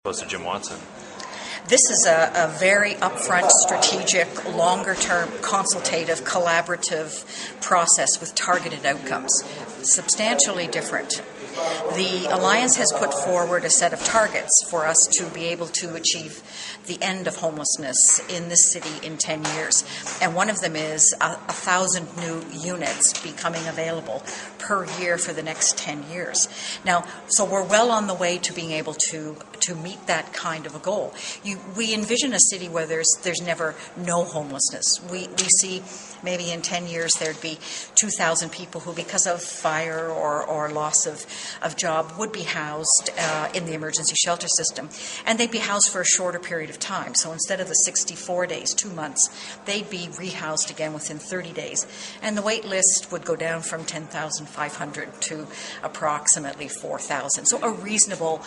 opposed to Jim Watson? This is a very upfront, strategic, longer-term, consultative, collaborative process with targeted outcomes. Substantially different. The Alliance has put forward a set of targets for us to be able to achieve the end of homelessness in this city in 10 years. And one of them is 1,000 new units becoming available per year for the next 10 years. Now, so we're well on the way to being able to meet that kind of a goal. We envision a city where there's never no homelessness. We see maybe in 10 years there'd be 2,000 people who, because of fire or loss of job, would be housed in the emergency shelter system. And they'd be housed for a shorter period of time. So instead of the 64 days, 2 months, they'd be rehoused again within 30 days. And the wait list would go down from 10,500 to approximately 4,000. So a reasonable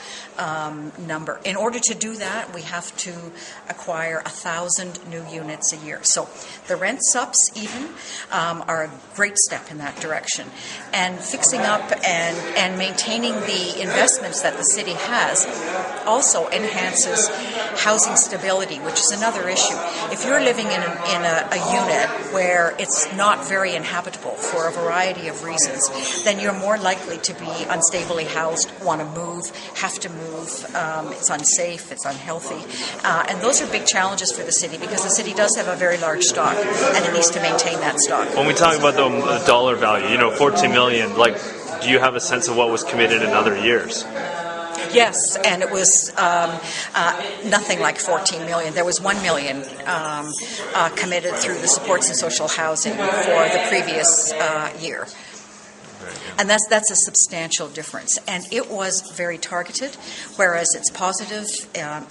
number. In order to do that, we have to acquire 1,000 new units a year. So the rent subs even are a great step in that direction. And fixing up and maintaining the investments that the city has also enhances housing stability, which is another issue. If you're living in a unit where it's not very inhabitable for a variety of reasons, then you're more likely to be unstably housed, want to move, have to move. It's unsafe, it's unhealthy. And those are big challenges for the city because the city does have a very large stock and it needs to maintain that stock. When we talk about the dollar value, 14 million, do you have a sense of what was committed in other years? Yes, and it was nothing like 14 million. There was 1 million committed through the supports and social housing for the previous year. And that's a substantial difference. And it was very targeted, whereas it's positive,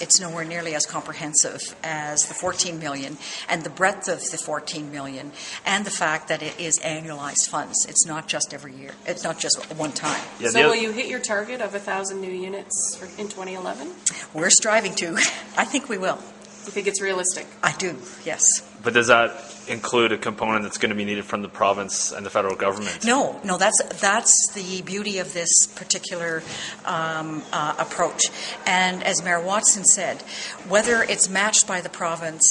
it's nowhere nearly as comprehensive as the 14 million, and the breadth of the 14 million, and the fact that it is annualized funds. It's not just every year. It's not just one time. Yeah, so will you hit your target of 1,000 new units in 2011? We're striving to. I think we will. You think it's realistic? I do, yes. But does that include a component that's going to be needed from the province and the federal government? No, that's the beauty of this particular approach. And as Mayor Watson said, whether it's matched by the province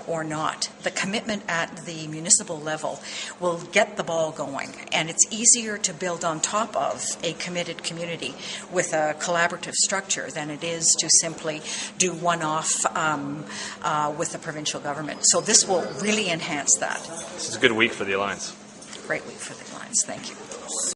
or not, the commitment at the municipal level will get the ball going. And it's easier to build on top of a committed community with a collaborative structure than it is to simply do one-off with the provincial government. So this will really enhance that. This is a good week for the Alliance. Great week for the Alliance. Thank you.